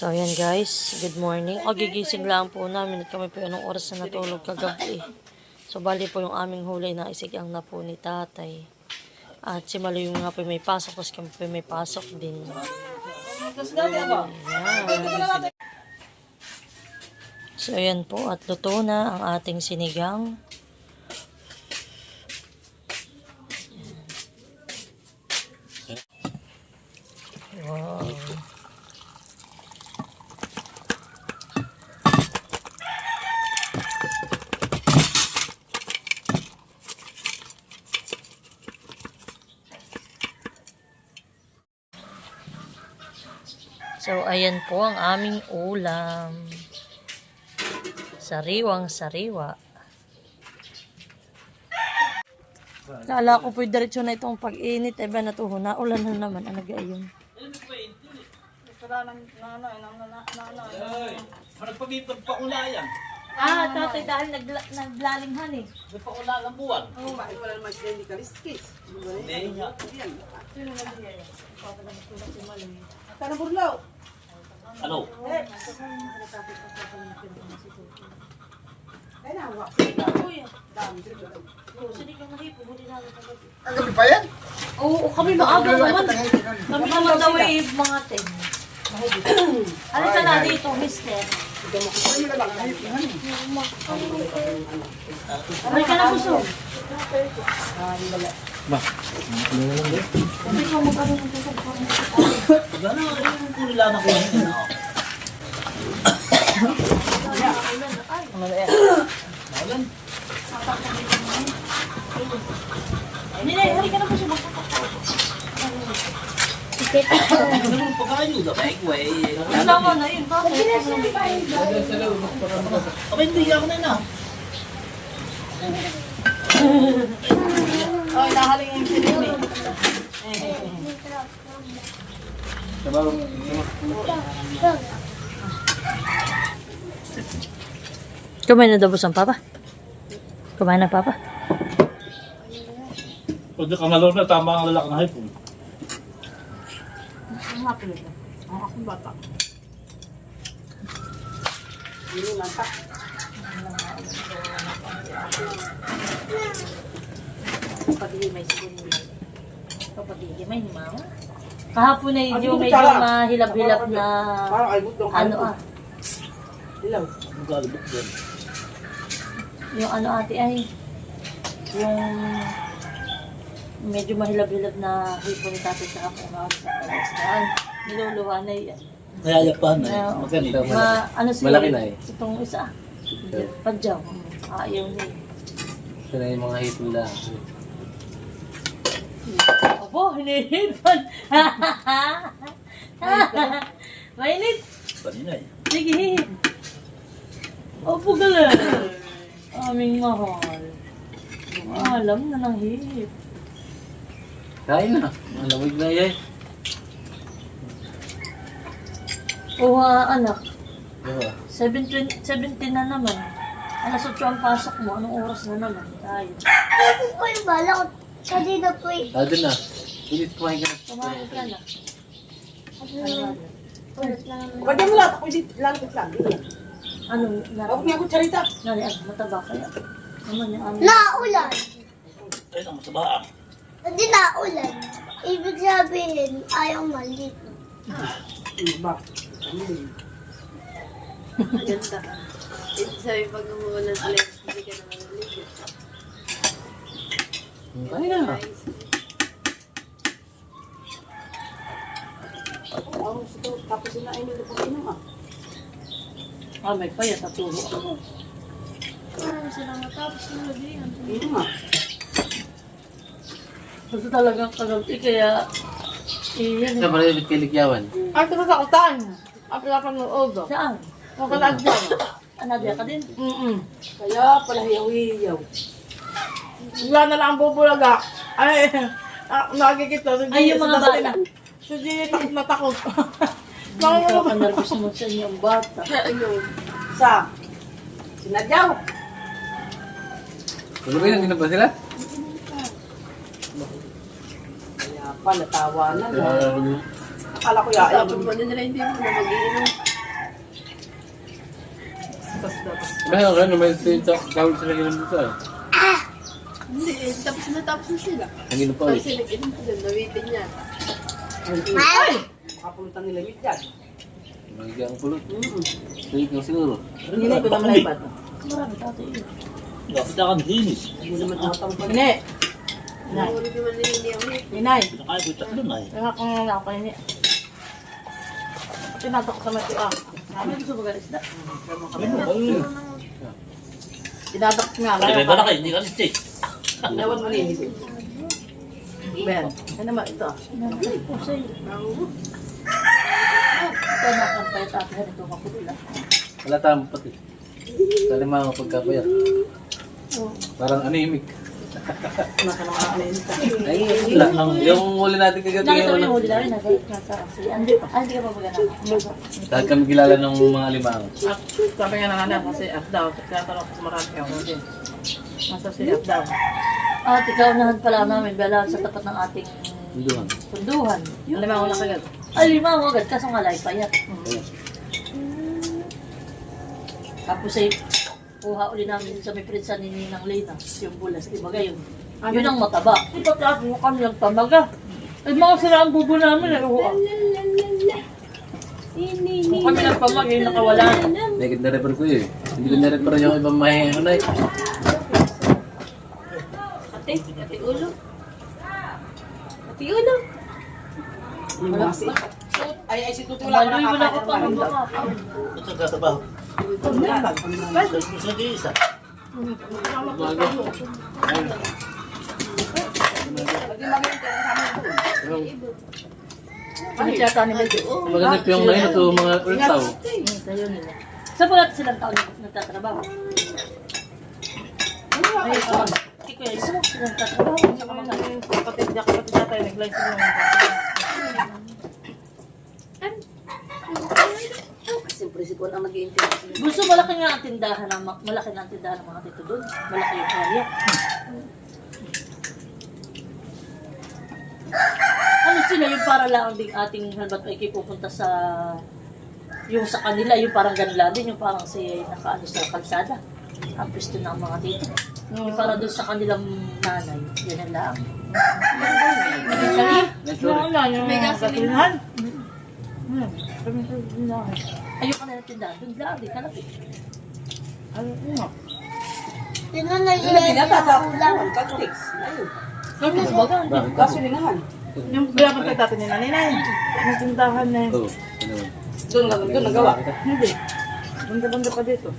So, ayan guys. Good morning. O, gigising lang po namin at kami po anong oras na natulog kagabi. So, bali po yung aming huli na isigang na po ni tatay. At si Malu yung nga po may pasok, tapos kami po may pasok din. Ayan. So, ayan po. At luto na ang ating sinigang. Wow. So, ayan po ang aming ulam. Sariwang sariwa. Kala ko po diretso na itong pag-init. Eba na ito, naulan na naman. Ano gayon? Nagpagpakulayan. Tatay dahil naglalinghan eh. Nagpakulalang buwan. Oo, bakit wala naman sila hindi kaliskis? Hindi nga. Tanang burlaw. Ano? Ay, nawa. Ang gabi pa yan? Oo, kami maaga naman. Kami naman daw eh, mga 10. Ano ka na dito, mister? Ano ka na puso? Sabi ko, magkano ng puso? Gano'n, yung kulilan ako yan. Maulan. Nilay, hari ka na puso. Ano pagkakayuda ba? Ikway. Ang tama na yun. Bakit? Abay, hindi ako na na. Ay, nahaling yung sinimi. Kumain na daw ang papa? Kumain na papa? Pag di ka malawag na, tama ang lalaki na hipon. Ang hapon ito. Ang akong bata. Hindi mata. Kapatid may siguro. Kapatid may ni mama. Kahapon na yung medyo mahilap-hilap na Parang ay butong ano Ilaw. Maglalabot yan. yung ano ate ay yung medyo mahilap-hilap na hipon ni tatay sa ako na sa palastaan. Niluluha na yan. Nayayapahan na eh. Magkanito. Ano siya? Malaki na eh. Itong isa. Padyaw. Ayaw niya. Ito na yung mga hipon lang. Abo, hinihipan. Mainit. Kanina eh. Sige. Opo galing. Aming mahal. Alam na ng hip. Kain na. Malamig na yan. Anak. Diba? 17 na naman. Alas 8 ang pasok mo. Anong oras na naman? Tayo. Ako po yung balak. Kanina po yung... Lado na. Ulit kumain ka na. Kumain ka na. Ulit na naman. Pwede mo lahat. Ako dito lang. Ano? Ako niya kutsarita. Nari, mataba kaya. Naman yung aming... Naulan. Ayun ang masabaan. Hindi naulan. Ibig sabihin, ayaw maliit. Ba? Ganda ka. Ibig sabihin, pag umuulan sila, hindi ka naman ulit. Kain na. Tapos sinain nyo po inom ah. May payat at turo ako. Parang sila matapos na labihan. Inom ah. Gusto talagang kagamti kaya... Iyan. Saan pala yung pilikyawan? Ay, ito sa kutan. Ang pinapan ng odo. Saan? Ang kaladyan. Anadya ka din? Kaya pala hiyaw-hiyaw. Wala na lang ang bubulaga. Ay, nakikita. Ay, yung mga bata. So, di takot na takot. Nakakanervous mo sa inyong bata. Ayun. Sa? Sinadyaw. Ano ba yun? Hindi na ba sila? Kaya pa, natawa na. Akala ko ya. Tapos pa din nila hindi mo na mag-iinom. Kaya ka naman tawag sila ganun dito eh. Hindi, tapos na sila. Ang gino pa Tapos ulit. sila ganun doon, nawitin niya. Ay! Makapulutan nila mit yan. Magiging ang pulot. Tuwid na siguro. Hindi ko naman naibat. Marami tatay yun. Dapat ako dinis. Hindi naman nakatang pa. Hindi. Inay. Nahuli naman na hindi ang hit. Inay. Nakaya ko tatlo na eh. Kaya kung nga ako ini. Tinatok sa mati ah. Sabi gusto mo galis na. Tinatok nga. May balaki, hindi ka listis. Ewan mo niya hindi. Ben. Ano naman ito? Ay, po sa'yo. Ito nakantay tatay ito kapulila. Wala tayong pati. Kali mga pagkapayat. Parang anemic. Nasa mga ano yun. Ay, wala lang. Yung huli natin kagabi Nakita mo yung yung ano. huli namin, nasa kasi. Hindi ka pa magana. Dahil kami kilala ng mga limango. Sabi nga na kasi up daw. Kaya tanong ko sa marami ako din. Nasa si up daw. At ikaw unahan pala namin, bala sa tapat ng ating Hinduhan. punduhan. Alam mo na kagad. Ay, lima mo agad, kaso nga live pa yan. Ayan. Tapos ay, kuha uli namin sa may prinsa ni Ninang Lena, yung bulas, di ba gayon? Yun ang mataba. Di ba tayo mo kami ng tamaga? Ay, mga sila ang bubo namin, ay uwa. Kung kami ng pamag, yung nakawala. Naked na refer ko yun. Hindi ko na-refer yung ibang mahinganay. Ate ulo. Ate ulo. Ay, si Tutu lang Maloy mo na ako pa ng baka. Ito sa kasabaw. Sa isa. Ano siya sa nila doon? Maganda yung ngayon ito mga ultaw. Sayo nila. Saan po natin silang taon nagtatrabaho? Ay, Kikuya, isa mo silang nagtatrabaho. Kapatid niya tayo nag-live sila. Siyempre si Paul ang nag-i-interview. Gusto malaki nga ang tindahan ng mga tito doon. Malaki yung area. Ano sila yung para lang din ating halbat ay pupunta sa yung sa kanila, yung parang ganila din, yung parang si nakaano sa kalsada. Ang pwesto ng mga tito. Yung para doon sa kanilang nanay. Yan lang. May gasolinahan. Ayun ka na ng tindahan. Doon lang, di kalapit. Pinata sa ulam. Pag-fix. Ayun. Mas baga, hindi. Gasolinahan. Yung pinapantay natin ni nanay. Yung tindahan na yun. Oo. Ano naman. Doon nagawa. Hindi. Banda-banda pa dito.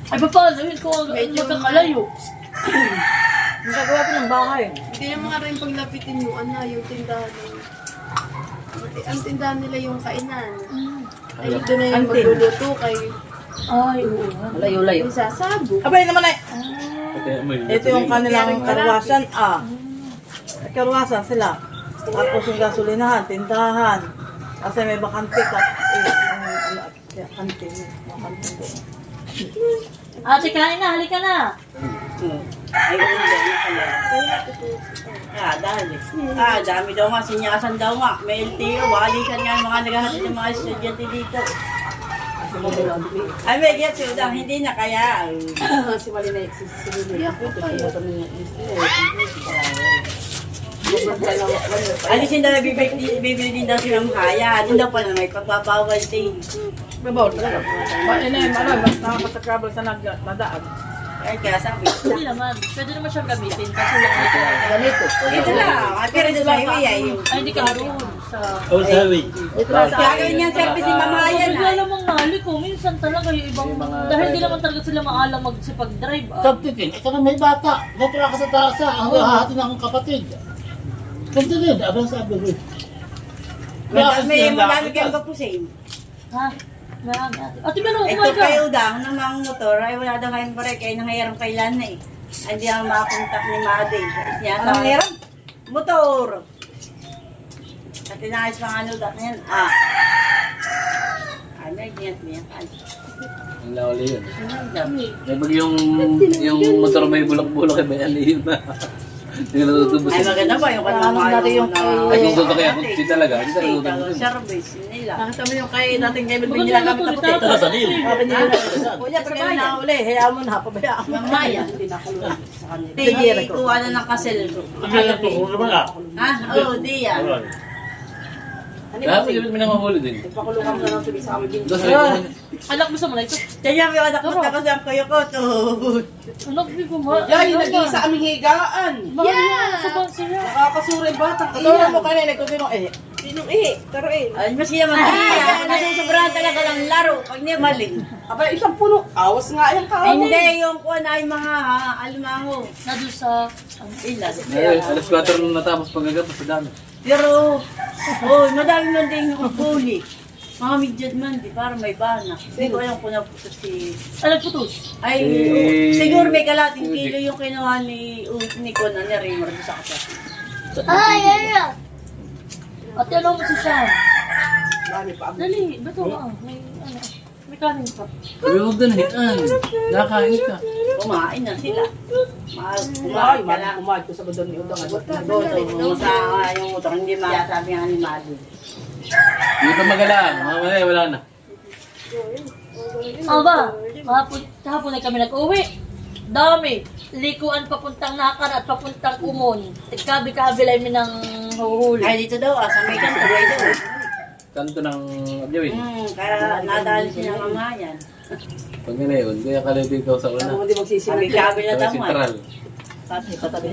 Ay, paano? Yun ko magkakalayo. Nagagawa ko ng bahay. Hindi naman nga rin paglapitin mo, yung tindahan. Ang tindahan nila yung kainan. Ay, doon na yung Antin. magluluto kay Ay, oo. Layo-layo. yung sasabo. Abay naman ay. Kaya may Ito yung kanilang karwasan. Karwasan sila. Tapos yung gasolinahan, tindahan. Kasi may bakante ka. Bakante. Bakante doon. Ate, kain na. Halika na. Dami daw nga, sinyasan daw nga. May LTO, walikan nga mga naghahatid ng mga estudyante dito. Ay, may get yun, hindi na kaya. Si Mali na Iyak ko pa yun. Alisin daw, bibili din daw si Ma'am Haya. Hindi daw pala may pagbabawal din. Babawal talaga. Ano yun, mas nakakatakabal sa nadaan. Ay, kaya sabi. Hindi naman. Pwede naman siyang gamitin. Kasi lang ito. Ganito. Ito lang, ay, pero ito sa hiwi ay. Ay, hindi ka doon. Sa... Oh, sabi. Kaya gawin niyan service si Ma'am Haya na. Bigla namang nali ko. Minsan talaga yung ibang... Dahil hindi naman talaga sila maalam magsipag-drive. Sabtitin, ito na may bata. Natira ka sa taasa. Ang hahati ng kapatid. Ganito din, abang sabi ko. May marami kayong kapusin. Ha? Marami ate. Ate, meron Ito kumain ka. kayo daw ng mga motor, ay wala daw ngayon pare, kaya nangyayaran kailan na eh. Ay, hindi ako makakontak ni Made. Anong nangyayari? Motor. At tinayos mga ano daw na yan. Ay, may ganyan. Ang lawali yun. May pag yung motor may bulak-bulak, may alihim na. Hindi ka natutubos. Ay, maganda pa yung kanang Ano natin yung Ay, kung doon kaya kung di talaga, hindi ka Ito, natutubos. service nila. Nakita mo yung kay dating kay Bilbin nila kami Maganda kaputi. po, Ito sa nil. Sabi nila, kuya, pero kayo nahuli, hayaan mo na, pabayaan mo. Mamaya. Hindi na ako sa kanila. Hindi, kuha na ng kasel. Ang galing po, kung naman ah. Ha? Oo, di yan. Kaya po, may namahuli din. Pakulong kami na lang sabi sa amin. Doon sa Anak mo sa mga ito. Kaya may anak mo tapos ang kuya ko to. Anak ko ma. Yan, yung nag-iisa aming higaan. Yeah! Sa bansa niya. Nakakasuri bata. Katulad mo kanina, kung sino eh. Sinong ihi? Taruin. Ay, mas naman diyan. Nasusobrahan talaga ng laro pag niya mali. Aba, isang puno. Awas nga yung kahoy. Hindi, yung kuha na yung mga alimango. Na doon sa... Ilan. Ay, alas 4 na natapos pagkagapas sa dami. Pero, madami man din yung huli. Mga midyad man, di parang may bana. Hindi ko alam kung naputos si... Ano putos? Ay, siguro may kalating kilo yung kinuha ni Kon na ni Raymond sa kapatid. Ate, ano mo si Sean? Dami pa. Dali, bato ka. May kanin pa. Sabi huwag na hitan. Nakakain ka. Kumain na sila. Ay, Kumain ka lang. kumain ko sa badon ni Udang. Doon sa yung utang, hindi masasabi ang animado. Hindi pa magalaan. Mamaya wala na. Aba, kahapon na kami nag-uwi. Dami. Likuan papuntang Nakan at papuntang Kumon. Kabi-kabi lang mi ng huhuli. Ay, dito daw, sa may kanto, ay daw. Kanto ng Abyawi. Kaya nadali siya ng mamayan. Pag ngayon, kaya kalibig daw sa una. Hindi magsisinag. Sabi kabi na Sa daw. sentral. Patabi.